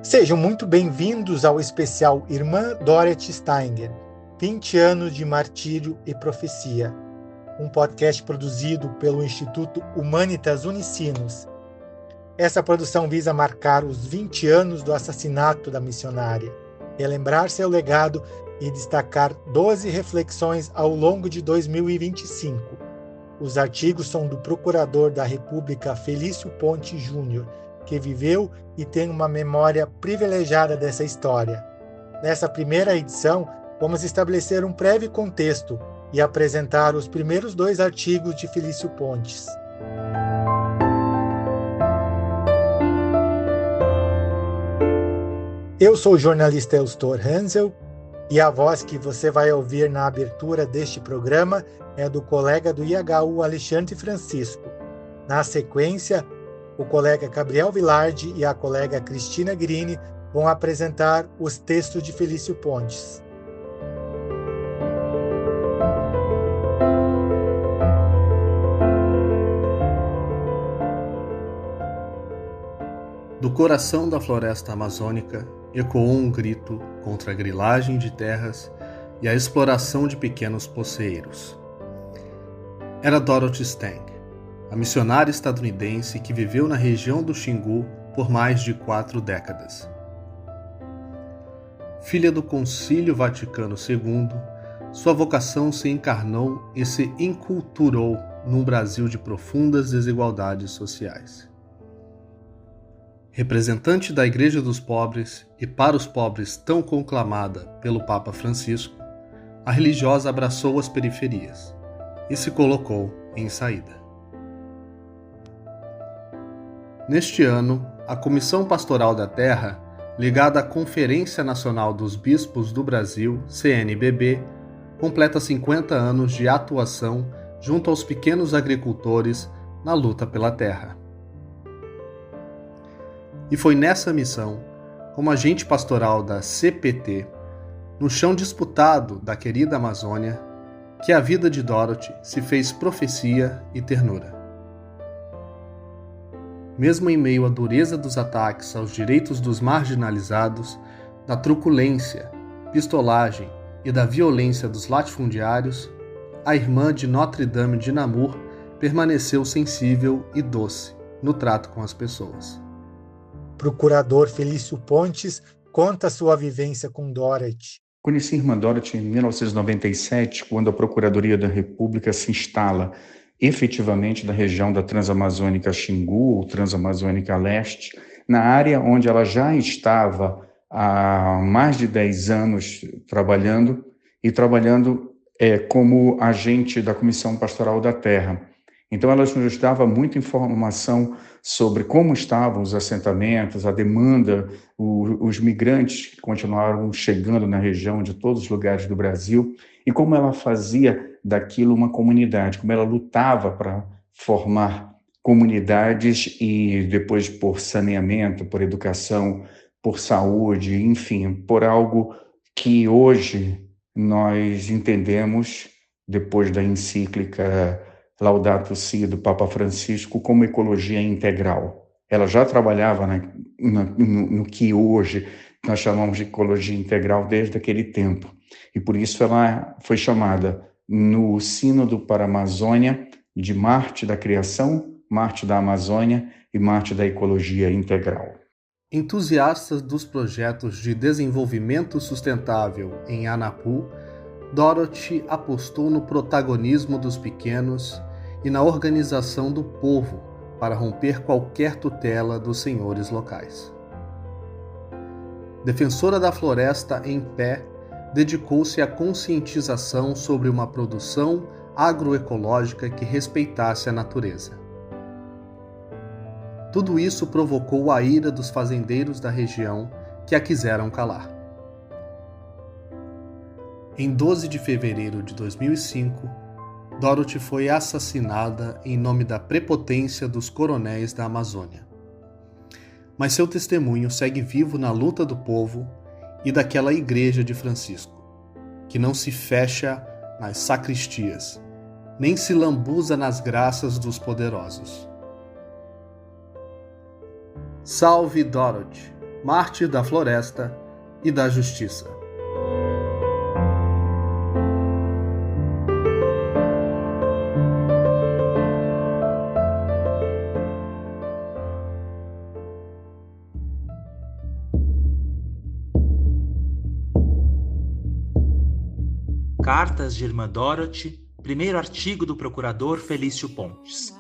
Sejam muito bem-vindos ao especial Irmã Dorothy Steiner, 20 anos de martírio e profecia, um podcast produzido pelo Instituto Humanitas Unicinos. Essa produção visa marcar os 20 anos do assassinato da missionária, relembrar seu legado e destacar 12 reflexões ao longo de 2025. Os artigos são do Procurador da República Felício Ponte Júnior, que viveu e tem uma memória privilegiada dessa história. Nessa primeira edição, vamos estabelecer um breve contexto e apresentar os primeiros 2 artigos de Felício Pontes. Eu sou o jornalista Elstor Hansel e a voz que você vai ouvir na abertura deste programa é do colega do IHU Alexandre Francisco. Na sequência, o colega Gabriel Vilardi e a colega Cristina Grini vão apresentar os textos de Felício Pontes. Do coração da floresta amazônica ecoou um grito contra a grilagem de terras e a exploração de pequenos poceeiros. Era Dorothy Stang, a missionária estadunidense que viveu na região do Xingu por mais de 4 décadas. Filha do Concílio Vaticano II, sua vocação se encarnou e se enculturou num Brasil de profundas desigualdades sociais. Representante da Igreja dos Pobres e para os pobres tão conclamada pelo Papa Francisco, a religiosa abraçou as periferias e se colocou em saída. Neste ano, a Comissão Pastoral da Terra, ligada à Conferência Nacional dos Bispos do Brasil, CNBB, completa 50 anos de atuação junto aos pequenos agricultores na luta pela terra. E foi nessa missão, como agente pastoral da CPT, no chão disputado da querida Amazônia, que a vida de Dorothy se fez profecia e ternura. Mesmo em meio à dureza dos ataques aos direitos dos marginalizados, da truculência, pistolagem e da violência dos latifundiários, a irmã de Notre Dame de Namur permaneceu sensível e doce no trato com as pessoas. Procurador Felício Pontes conta sua vivência com Dorothy. Conheci a irmã Dorothy em 1997, quando a Procuradoria da República se instala efetivamente da região da Transamazônica Xingu, ou Transamazônica Leste, na área onde ela já estava há mais de 10 anos trabalhando como agente da Comissão Pastoral da Terra. Então ela nos dava muita informação sobre como estavam os assentamentos, a demanda, os migrantes que continuaram chegando na região de todos os lugares do Brasil, e como ela fazia daquilo uma comunidade, como ela lutava para formar comunidades e depois por saneamento, por educação, por saúde, enfim, por algo que hoje nós entendemos, depois da encíclica Laudato Si do Papa Francisco, como ecologia integral. Ela já trabalhava no que hoje nós chamamos de ecologia integral desde aquele tempo. E por isso ela foi chamada no Sínodo para a Amazônia de Marte da Criação, Marte da Amazônia e Marte da Ecologia Integral. Entusiasta dos projetos de desenvolvimento sustentável em Anapu, Dorothy apostou no protagonismo dos pequenos e na organização do povo para romper qualquer tutela dos senhores locais. Defensora da floresta em pé, dedicou-se à conscientização sobre uma produção agroecológica que respeitasse a natureza. Tudo isso provocou a ira dos fazendeiros da região que a quiseram calar. Em 12 de fevereiro de 2005, Dorothy foi assassinada em nome da prepotência dos coronéis da Amazônia. Mas seu testemunho segue vivo na luta do povo e daquela igreja de Francisco, que não se fecha nas sacristias, nem se lambuza nas graças dos poderosos. Salve Dorothy, mártir da floresta e da justiça. Cartas de Irmã Dorothy, primeiro artigo do procurador Felício Pontes.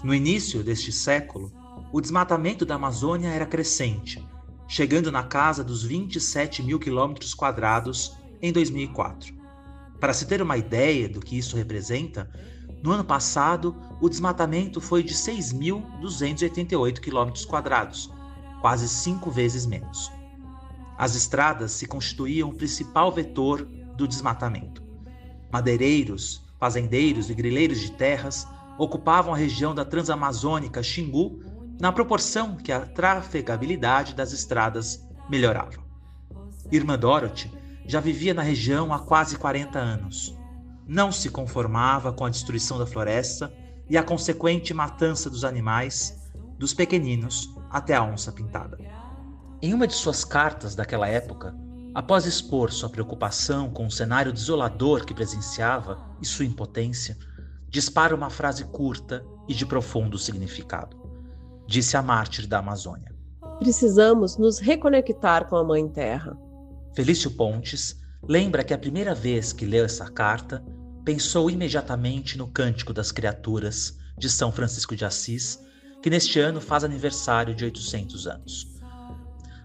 No início deste século, o desmatamento da Amazônia era crescente, chegando na casa dos 27 mil quilômetros quadrados em 2004. Para se ter uma ideia do que isso representa, no ano passado o desmatamento foi de 6.288 quilômetros quadrados, quase 5 vezes menos. As estradas se constituíam o principal vetor do desmatamento. Madeireiros, fazendeiros e grileiros de terras ocupavam a região da Transamazônica Xingu na proporção que a trafegabilidade das estradas melhorava. Irmã Dorothy já vivia na região há quase 40 anos. Não se conformava com a destruição da floresta e a consequente matança dos animais, dos pequeninos até a onça-pintada. Em uma de suas cartas daquela época, após expor sua preocupação com o cenário desolador que presenciava e sua impotência, dispara uma frase curta e de profundo significado. Disse a mártir da Amazônia: "Precisamos nos reconectar com a Mãe Terra." Felício Pontes lembra que a primeira vez que leu essa carta, pensou imediatamente no Cântico das Criaturas de São Francisco de Assis, que neste ano faz aniversário de 800 anos.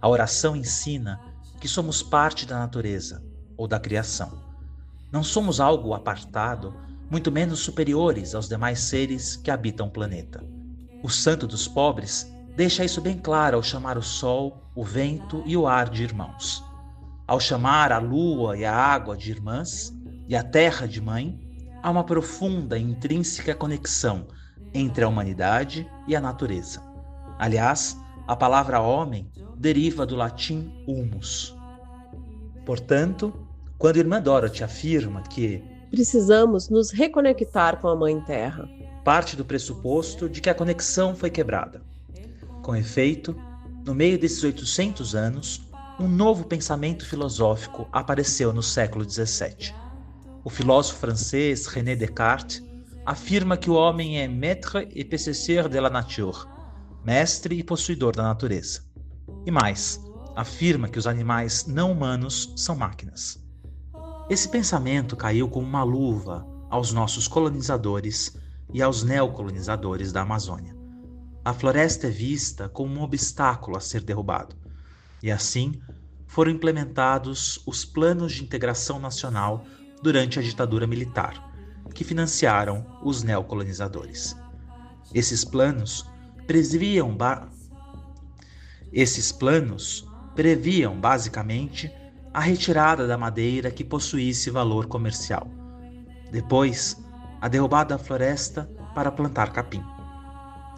A oração ensina que somos parte da natureza ou da criação. Não somos algo apartado, muito menos superiores aos demais seres que habitam o planeta. O Santo dos Pobres deixa isso bem claro ao chamar o sol, o vento e o ar de irmãos. Ao chamar a lua e a água de irmãs e a terra de mãe, há uma profunda e intrínseca conexão entre a humanidade e a natureza. Aliás, a palavra homem deriva do latim humus. Portanto, quando Irmã Dorothy afirma que precisamos nos reconectar com a Mãe Terra, parte do pressuposto de que a conexão foi quebrada. Com efeito, no meio desses 800 anos, um novo pensamento filosófico apareceu no século XVII. O filósofo francês René Descartes afirma que o homem é maître et possesseur de la nature, mestre e possuidor da natureza. E mais, afirma que os animais não humanos são máquinas. Esse pensamento caiu como uma luva aos nossos colonizadores e aos neocolonizadores da Amazônia. A floresta é vista como um obstáculo a ser derrubado, e assim foram implementados os planos de integração nacional durante a ditadura militar, que financiaram os neocolonizadores. Esses planos previam basicamente a retirada da madeira que possuísse valor comercial. Depois, a derrubada da floresta para plantar capim.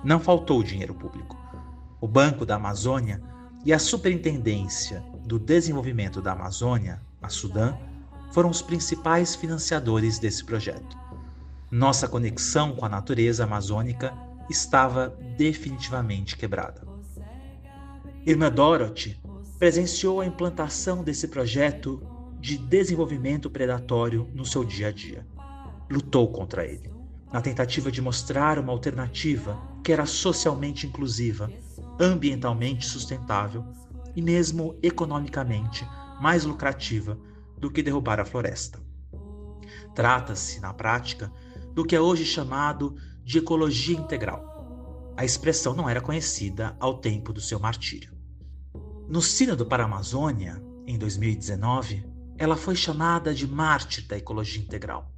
Não faltou dinheiro público. O Banco da Amazônia e a Superintendência do Desenvolvimento da Amazônia, a Sudam, foram os principais financiadores desse projeto. Nossa conexão com a natureza amazônica estava definitivamente quebrada. Irmã Dorothy presenciou a implantação desse projeto de desenvolvimento predatório no seu dia a dia. Lutou contra ele, na tentativa de mostrar uma alternativa que era socialmente inclusiva, ambientalmente sustentável e mesmo economicamente mais lucrativa do que derrubar a floresta. Trata-se, na prática, do que é hoje chamado de ecologia integral. A expressão não era conhecida ao tempo do seu martírio. No Sínodo para a Amazônia, em 2019, ela foi chamada de mártir da ecologia integral.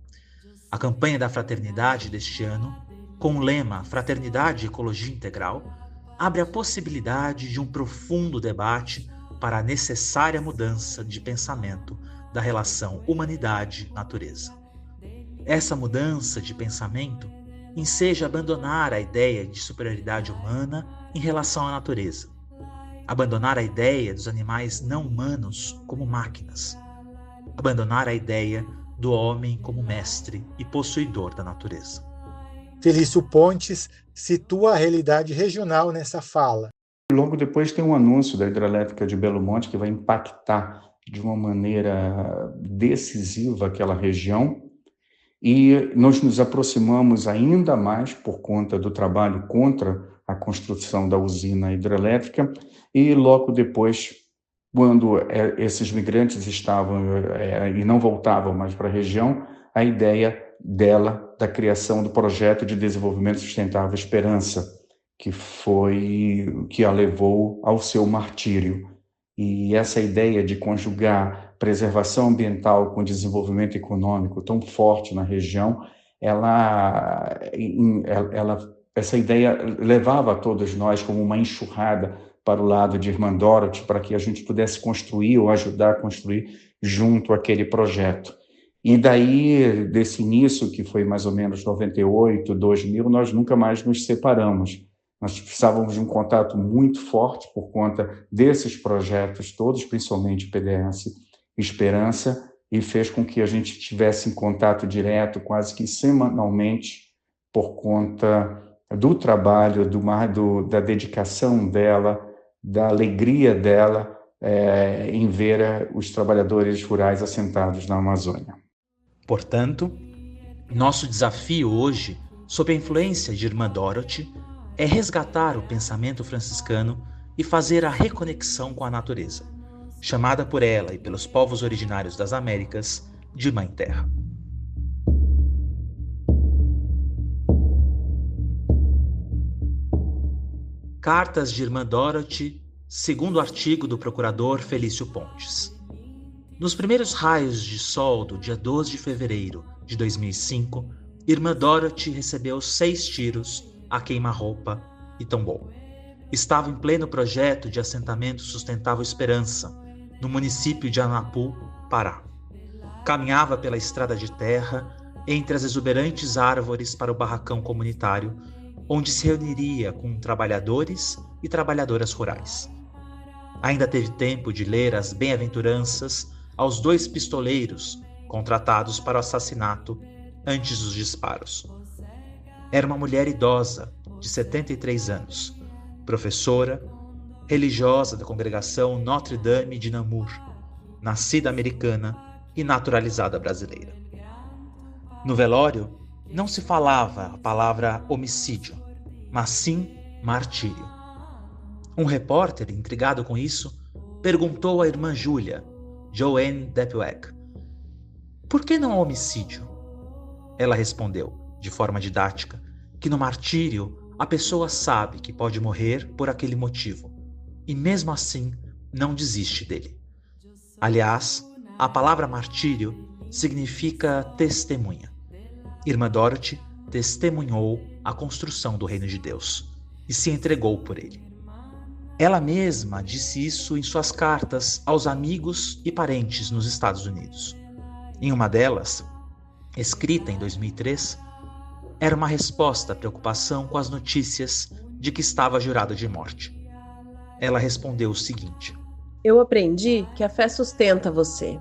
A campanha da fraternidade deste ano, com o lema Fraternidade e Ecologia Integral, abre a possibilidade de um profundo debate para a necessária mudança de pensamento da relação humanidade-natureza. Essa mudança de pensamento enseja abandonar a ideia de superioridade humana em relação à natureza, abandonar a ideia dos animais não humanos como máquinas, abandonar a ideia do homem como mestre e possuidor da natureza. Felício Pontes situa a realidade regional nessa fala. Logo depois tem um anúncio da hidrelétrica de Belo Monte que vai impactar de uma maneira decisiva aquela região, e nós nos aproximamos ainda mais por conta do trabalho contra a construção da usina hidrelétrica, e logo depois, quando esses migrantes estavam e não voltavam mais para a região, a ideia dela, da criação do projeto de desenvolvimento sustentável Esperança, que foi que a levou ao seu martírio. E essa ideia de conjugar preservação ambiental com desenvolvimento econômico tão forte na região, essa ideia levava a todos nós como uma enxurrada para o lado de Irmã Dorothy, para que a gente pudesse construir ou ajudar a construir junto àquele projeto. E daí, desse início, que foi mais ou menos 98, 2000, nós nunca mais nos separamos. Nós precisávamos de um contato muito forte por conta desses projetos todos, principalmente PDS Esperança, e fez com que a gente estivesse em contato direto, quase que semanalmente, por conta do trabalho, da dedicação dela, da alegria dela em ver os trabalhadores rurais assentados na Amazônia. Portanto, nosso desafio hoje, sob a influência de Irmã Dorothy, é resgatar o pensamento franciscano e fazer a reconexão com a natureza, chamada por ela e pelos povos originários das Américas de Mãe Terra. Cartas de Irmã Dorothy, segundo o artigo do procurador Felício Pontes. Nos primeiros raios de sol do dia 12 de fevereiro de 2005, Irmã Dorothy recebeu 6 tiros a queima-roupa e tombou. Estava em pleno projeto de assentamento sustentável Esperança, no município de Anapu, Pará. Caminhava pela estrada de terra, entre as exuberantes árvores para o barracão comunitário, onde se reuniria com trabalhadores e trabalhadoras rurais. Ainda teve tempo de ler as bem-aventuranças aos 2 pistoleiros contratados para o assassinato antes dos disparos. Era uma mulher idosa, de 73 anos, professora, religiosa da congregação Notre Dame de Namur, nascida americana e naturalizada brasileira. No velório, não se falava a palavra homicídio, mas sim martírio. Um repórter, intrigado com isso, perguntou à irmã Júlia, Joanne Depweg, por que não homicídio? Ela respondeu, de forma didática, que no martírio a pessoa sabe que pode morrer por aquele motivo, e mesmo assim não desiste dele. Aliás, a palavra martírio significa testemunha. Irmã Dorothy testemunhou a construção do reino de Deus e se entregou por ele. Ela mesma disse isso em suas cartas aos amigos e parentes nos Estados Unidos. Em uma delas, escrita em 2003, era uma resposta à preocupação com as notícias de que estava jurada de morte. Ela respondeu o seguinte: Eu aprendi que a fé sustenta você.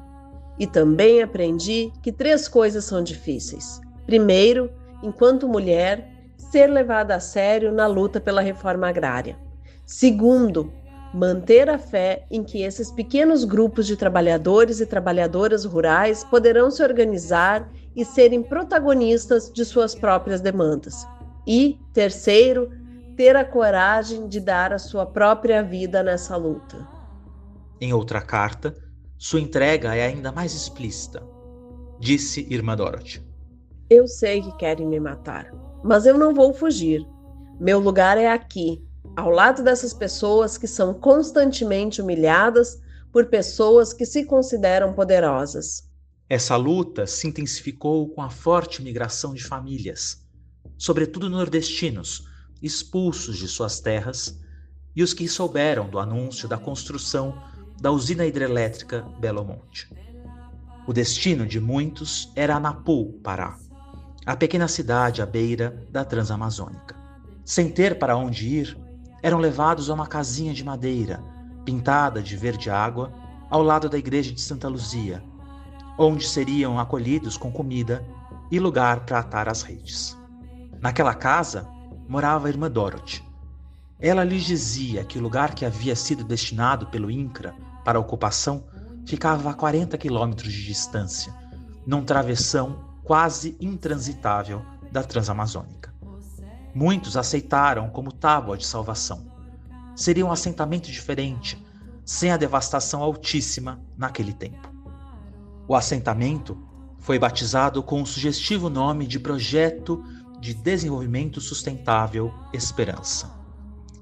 E também aprendi que 3 coisas são difíceis. Primeiro, enquanto mulher, ser levada a sério na luta pela reforma agrária. Segundo, manter a fé em que esses pequenos grupos de trabalhadores e trabalhadoras rurais poderão se organizar e serem protagonistas de suas próprias demandas. E, terceiro, ter a coragem de dar a sua própria vida nessa luta. Em outra carta, sua entrega é ainda mais explícita. Disse Irmã Dorothy: Eu sei que querem me matar, mas eu não vou fugir. Meu lugar é aqui, ao lado dessas pessoas que são constantemente humilhadas por pessoas que se consideram poderosas. Essa luta se intensificou com a forte migração de famílias, sobretudo nordestinos, expulsos de suas terras, e os que souberam do anúncio da construção da usina hidrelétrica Belo Monte. O destino de muitos era Anapu, Pará, a pequena cidade à beira da Transamazônica. Sem ter para onde ir, eram levados a uma casinha de madeira, pintada de verde água, ao lado da igreja de Santa Luzia, onde seriam acolhidos com comida e lugar para atar as redes. Naquela casa morava a Irmã Dorothy. Ela lhes dizia que o lugar que havia sido destinado pelo INCRA para a ocupação ficava a 40 quilômetros de distância, num travessão quase intransitável da Transamazônica. Muitos aceitaram como tábua de salvação. Seria um assentamento diferente, sem a devastação altíssima naquele tempo. O assentamento foi batizado com o sugestivo nome de Projeto de Desenvolvimento Sustentável Esperança,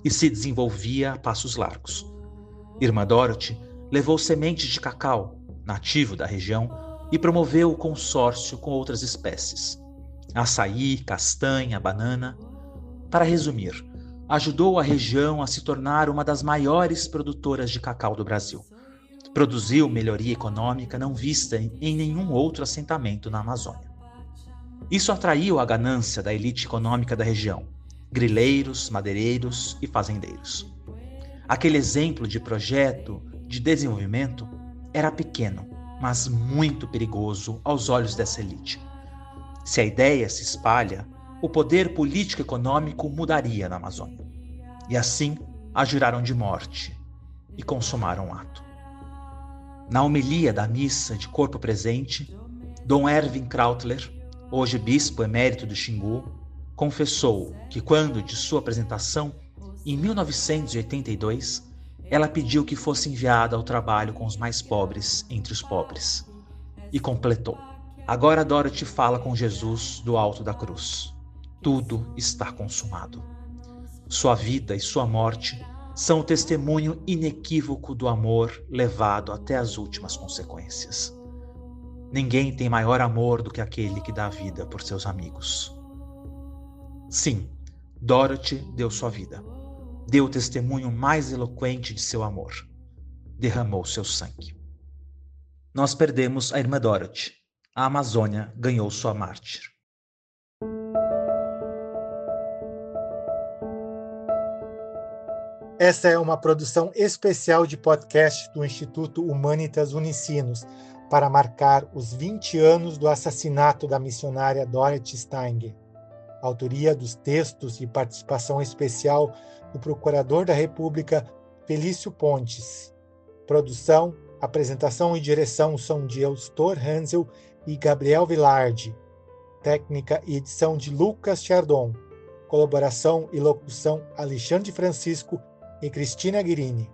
e se desenvolvia a passos largos. Irmã Dorothy levou sementes de cacau, nativo da região, e promoveu o consórcio com outras espécies: açaí, castanha, banana. Para resumir, ajudou a região a se tornar uma das maiores produtoras de cacau do Brasil. Produziu melhoria econômica não vista em nenhum outro assentamento na Amazônia. Isso atraiu a ganância da elite econômica da região: grileiros, madeireiros e fazendeiros. Aquele exemplo de projeto de desenvolvimento era pequeno, mas muito perigoso aos olhos dessa elite. Se a ideia se espalha, o poder político-econômico mudaria na Amazônia. E assim a juraram de morte e consumaram o ato. Na homilia da missa de corpo presente, Dom Erwin Krautler, hoje bispo emérito do Xingu, confessou que quando de sua apresentação, em 1982, ela pediu que fosse enviada ao trabalho com os mais pobres entre os pobres. E completou: agora Dorothy fala com Jesus do alto da cruz. Tudo está consumado. Sua vida e sua morte são o testemunho inequívoco do amor levado até as últimas consequências. Ninguém tem maior amor do que aquele que dá a vida por seus amigos. Sim, Dorothy deu sua vida. Deu o testemunho mais eloquente de seu amor. Derramou seu sangue. Nós perdemos a irmã Dorothy. A Amazônia ganhou sua mártir. Essa é uma produção especial de podcast do Instituto Humanitas Unicinos, para marcar os 20 anos do assassinato da missionária Dorothy Steinger. Autoria dos textos e participação especial do Procurador da República Felício Pontes. Produção, apresentação e direção são de Eustor Hansel e Gabriel Vilardi. Técnica e edição de Lucas Chardon. Colaboração e locução Alexandre Francisco e Cristina Guirini.